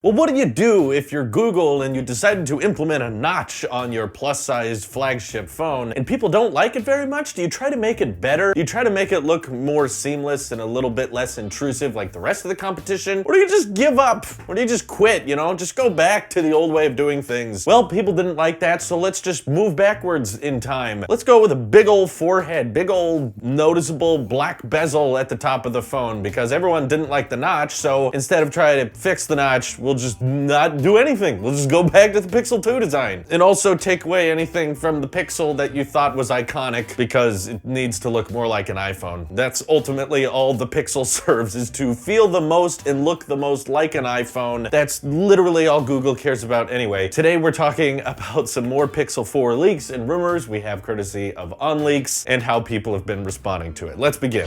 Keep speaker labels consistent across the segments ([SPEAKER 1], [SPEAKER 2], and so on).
[SPEAKER 1] Well, what do if you're Google and you decided to implement a notch on your plus-sized flagship phone and people don't like it very much? Do you try to make it better? Do you try to make it look more seamless and a little bit less intrusive like the rest of the competition? Or do you just give up? Or do you just quit, you know? Just go back to the old way of doing things. Well, people didn't like that, so let's just move backwards in time. Let's go with a big old forehead, big old noticeable black bezel at the top of the phone because everyone didn't like the notch, so instead of trying to fix the notch, we'll just not do anything. We'll just go back to the Pixel 2 design. And also take away anything from the Pixel that you thought was iconic because it needs to look more like an iPhone. That's ultimately all the Pixel serves, is to feel the most and look the most like an iPhone. That's literally all Google cares about anyway. Today we're talking about some more Pixel 4 leaks and rumors we have courtesy of OnLeaks and how people have been responding to it. Let's begin.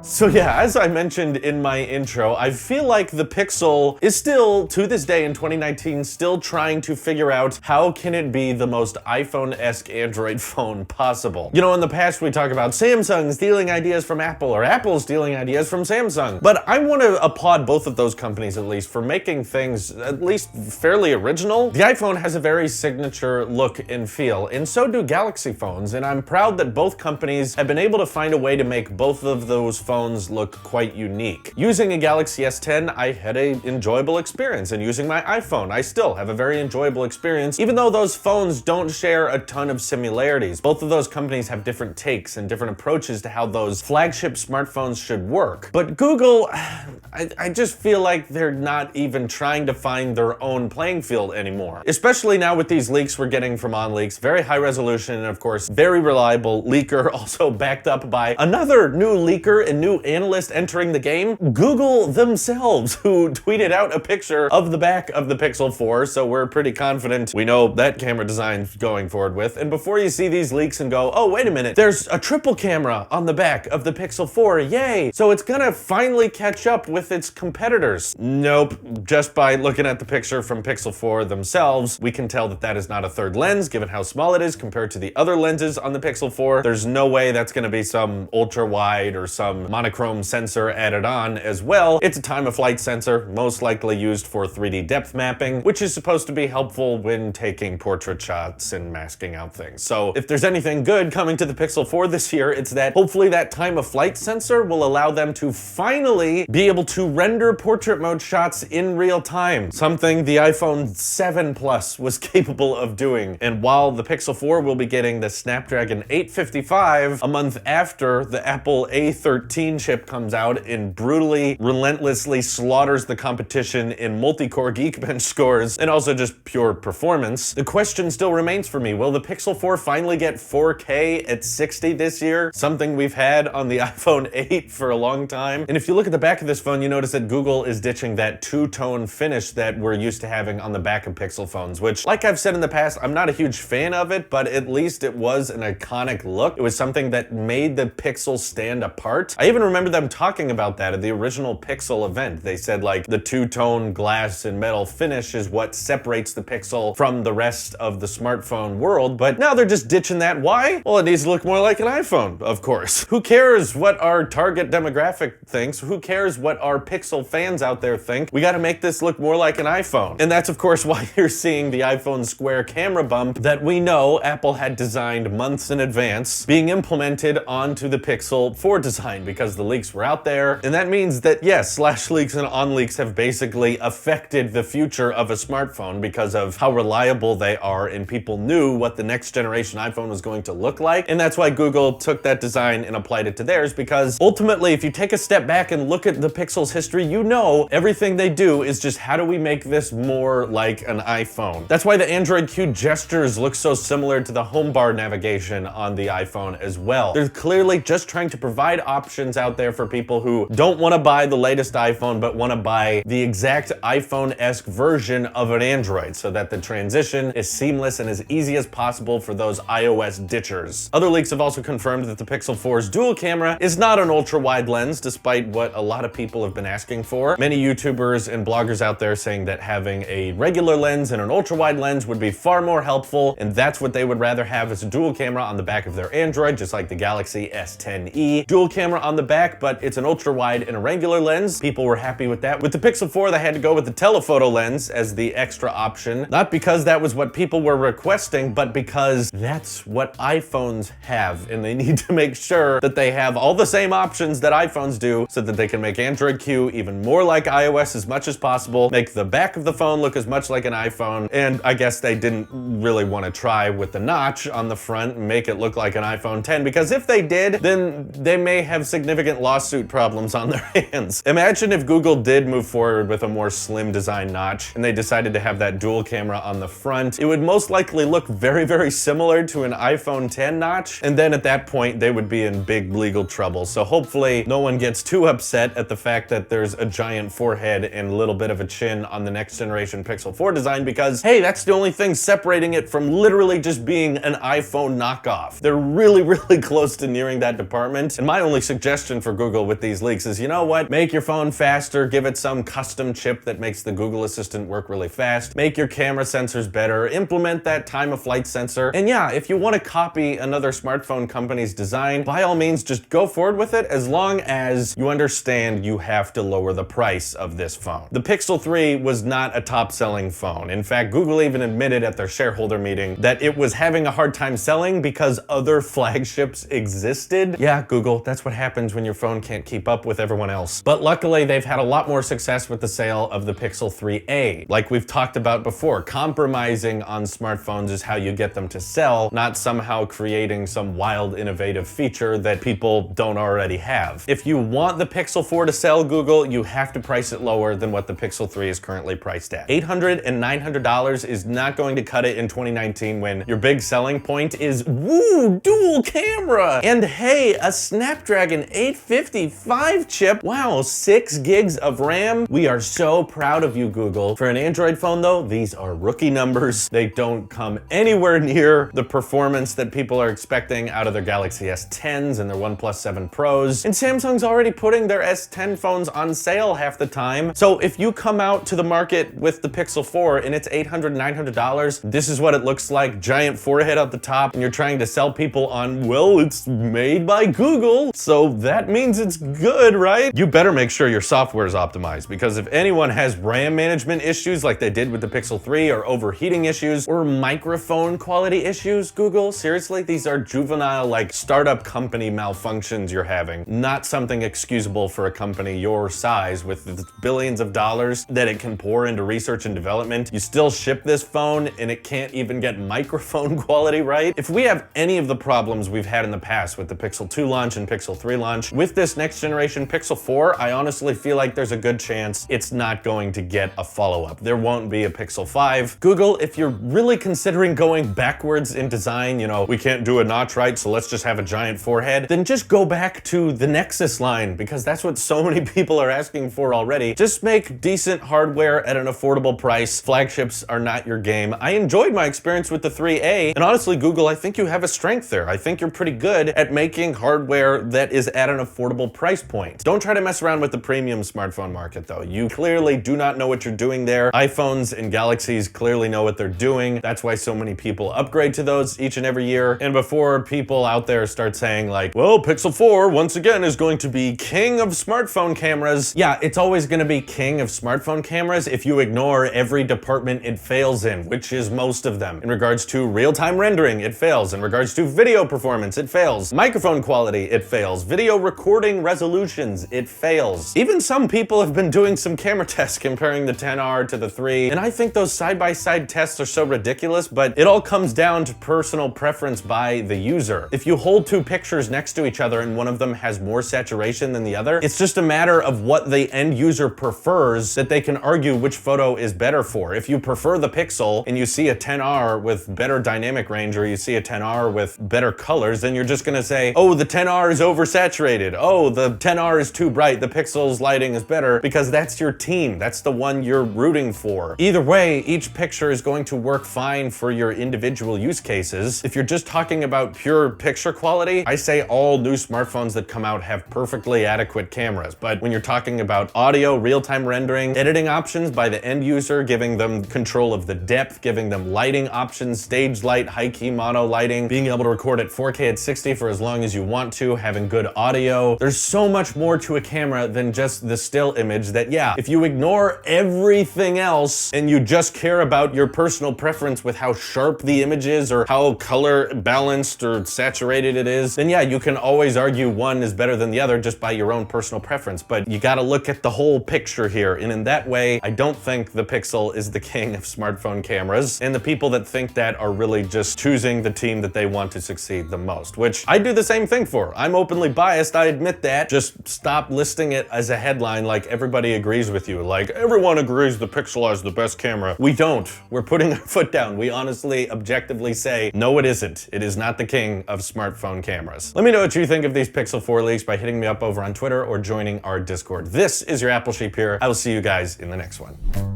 [SPEAKER 1] So yeah, as I mentioned in my intro, I feel like the Pixel is still, to this day in 2019, still trying to figure out how can it be the most iPhone-esque Android phone possible. You know, in the past we talk about Samsung stealing ideas from Apple, or Apple stealing ideas from Samsung. But I want to applaud both of those companies, at least, for making things at least fairly original. The iPhone has a very signature look and feel, and so do Galaxy phones, and I'm proud that both companies have been able to find a way to make both of those phones look quite unique. Using a Galaxy S10, I had an enjoyable experience, and using my iPhone, I still have a very enjoyable experience, even though those phones don't share a ton of similarities. Both of those companies have different takes and different approaches to how those flagship smartphones should work. But Google, I just feel like they're not even trying to find their own playing field anymore. Especially now with these leaks we're getting from OnLeaks, very high resolution and of course very reliable leaker, also backed up by another new leaker and new analyst entering the game, Google themselves, who tweeted out a picture of the back of the Pixel 4, so we're pretty confident we know that camera design's going forward with. And before you see these leaks and go, oh, wait a minute, there's a triple camera on the back of the Pixel 4, yay! So it's gonna finally catch up with its competitors. Nope, just by looking at the picture from Pixel 4 themselves, we can tell that that is not a third lens, given how small it is compared to the other lenses on the Pixel 4. There's no way that's gonna be some ultra-wide or some monochrome sensor added on as well. It's a time-of-flight sensor, most likely used for 3D depth mapping, which is supposed to be helpful when taking portrait shots and masking out things. So if there's anything good coming to the Pixel 4 this year, it's that hopefully that time-of-flight sensor will allow them to finally be able to render portrait mode shots in real time, something the iPhone 7 Plus was capable of doing. And while the Pixel 4 will be getting the Snapdragon 855 a month after the Apple A13 chip comes out and brutally, relentlessly slaughters the competition in multi-core Geekbench scores and also just pure performance, the question still remains for me, will the Pixel 4 finally get 4K at 60 this year? Something we've had on the iPhone 8 for a long time. And if you look at the back of this phone, you notice that Google is ditching that two-tone finish that we're used to having on the back of Pixel phones, which, like I've said in the past, I'm not a huge fan of it, but at least it was an iconic look. It was something that made the Pixel stand apart. I even remember them talking about that at the original Pixel event. They said like the two-tone glass and metal finish is what separates the Pixel from the rest of the smartphone world, but now they're just ditching that. Why? Well, it needs to look more like an iPhone, of course. Who cares what our target demographic thinks? Who cares what our Pixel fans out there think? We gotta make this look more like an iPhone. And that's of course why you're seeing the iPhone square camera bump that we know Apple had designed months in advance being implemented onto the Pixel 4 design because the leaks were out there, and that means that yes, /leaks and OnLeaks have basically affected the future of a smartphone because of how reliable they are, and people knew what the next generation iPhone was going to look like, and that's why Google took that design and applied it to theirs, because ultimately if you take a step back and look at the Pixel's history, you know everything they do is just how do we make this more like an iPhone. That's why the Android Q gestures look so similar to the home bar navigation on the iPhone as well. They're clearly just trying to provide options out there for people who don't want to buy the latest iPhone but want to buy the exact iPhone-esque version of an Android so that the transition is seamless and as easy as possible for those iOS ditchers. Other leaks have also confirmed that the Pixel 4's dual camera is not an ultra-wide lens, despite what a lot of people have been asking for. Many YouTubers and bloggers out there saying that having a regular lens and an ultra-wide lens would be far more helpful, and that's what they would rather have as a dual camera on the back of their Android, just like the Galaxy S10e. Dual camera on the back, but it's an ultra wide and a regular lens. People were happy with that. With the Pixel 4, they had to go with the telephoto lens as the extra option. Not because that was what people were requesting, but because that's what iPhones have, and they need to make sure that they have all the same options that iPhones do so that they can make Android Q even more like iOS as much as possible, make the back of the phone look as much like an iPhone, and I guess they didn't really want to try with the notch on the front and make it look like an iPhone 10, because if they did, then they may have significant lawsuit problems on their hands. Imagine if Google did move forward with a more slim design notch and they decided to have that dual camera on the front. It would most likely look very, very similar to an iPhone 10 notch, and then at that point they would be in big legal trouble. So hopefully no one gets too upset at the fact that there's a giant forehead and a little bit of a chin on the next generation Pixel 4 design, because hey, that's the only thing separating it from literally just being an iPhone knockoff. They're really, really close to nearing that department. And my only suggestion for Google with these leaks is, you know what? Make your phone faster, give it some custom chip that makes the Google Assistant work really fast, make your camera sensors better, implement that time of flight sensor. And yeah, if you want to copy another smartphone company's design, by all means, just go forward with it, as long as you understand you have to lower the price of this phone. The Pixel 3 was not a top-selling phone. In fact, Google even admitted at their shareholder meeting that it was having a hard time selling because other flagships existed. Yeah, Google, that's what happens when your phone can't keep up with everyone else. But luckily, they've had a lot more success with the sale of the Pixel 3a. Like we've talked about before, compromising on smartphones is how you get them to sell, not somehow creating some wild innovative feature that people don't already have. If you want the Pixel 4 to sell, Google, you have to price it lower than what the Pixel 3 is currently priced at. $800 and $900 is not going to cut it in 2019 when your big selling point is, woo, dual camera! And hey, a Snapdragon 855 chip. Wow, 6 gigs of RAM. We are so proud of you, Google. For an Android phone though, these are rookie numbers. They don't come anywhere near the performance that people are expecting out of their Galaxy S10s and their OnePlus 7 Pros. And Samsung's already putting their S10 phones on sale half the time. So if you come out to the market with the Pixel 4 and it's $800, $900, this is what it looks like. Giant forehead at the top, and you're trying to sell people on, well, it's made by Google, so that means it's good, right? You better make sure your software is optimized, because if anyone has RAM management issues like they did with the Pixel 3, or overheating issues, or microphone quality issues, Google, seriously, these are juvenile, like, startup company malfunctions you're having, not something excusable for a company your size with the billions of dollars that it can pour into research and development. You still ship this phone and it can't even get microphone quality right. If we have any of the problems we've had in the past with the Pixel 2 launch and Pixel 3 launch, with this next generation Pixel 4, I honestly feel like there's a good chance it's not going to get a follow-up. There won't be a Pixel 5. Google, if you're really considering going backwards in design, you know, we can't do a notch right, so let's just have a giant forehead, then just go back to the Nexus line, because that's what so many people are asking for already. Just make decent hardware at an affordable price. Flagships are not your game. I enjoyed my experience with the 3A, and honestly, Google, I think you have a strength there. I think you're pretty good at making hardware that is at an affordable price point. Don't try to mess around with the premium smartphone market, though. You clearly do not know what you're doing there. iPhones and Galaxies clearly know what they're doing. That's why so many people upgrade to those each and every year. And before people out there start saying like, well, Pixel 4 once again is going to be king of smartphone cameras. Yeah, it's always going to be king of smartphone cameras if you ignore every department it fails in, which is most of them. In regards to real-time rendering, it fails. In regards to video performance, it fails. Microphone quality, it fails. Video recording resolutions, it fails. Even some people have been doing some camera tests comparing the 10R to the 3, and I think those side-by-side tests are so ridiculous, but it all comes down to personal preference by the user. If you hold two pictures next to each other and one of them has more saturation than the other, it's just a matter of what the end user prefers that they can argue which photo is better for. If you prefer the Pixel and you see a 10R with better dynamic range, or you see a 10R with better colors, then you're just gonna say, oh, the 10R is oversaturated. Oh, the 10R is too bright. The Pixel's lighting is better, because that's your team. That's the one you're rooting for. Either way, each picture is going to work fine for your individual use cases. If you're just talking about pure picture quality, I say all new smartphones that come out have perfectly adequate cameras. But when you're talking about audio, real-time rendering, editing options by the end user, giving them control of the depth, giving them lighting options, stage light, high key mono lighting, being able to record at 4K at 60 for as long as you want to, having good audio audio. There's so much more to a camera than just the still image that, yeah, if you ignore everything else and you just care about your personal preference with how sharp the image is or how color balanced or saturated it is, then yeah, you can always argue one is better than the other just by your own personal preference. But you gotta look at the whole picture here. And in that way, I don't think the Pixel is the king of smartphone cameras. And the people that think that are really just choosing the team that they want to succeed the most, which I do the same thing for. I'm openly biased, I admit that. Just stop listing it as a headline like everybody agrees with you. Like, everyone agrees the Pixel has the best camera. We don't. We're putting our foot down. We honestly, objectively say, no, it isn't. It is not the king of smartphone cameras. Let me know what you think of these Pixel 4 leaks by hitting me up over on Twitter or joining our Discord. This is your Apple Sheep here. I will see you guys in the next one.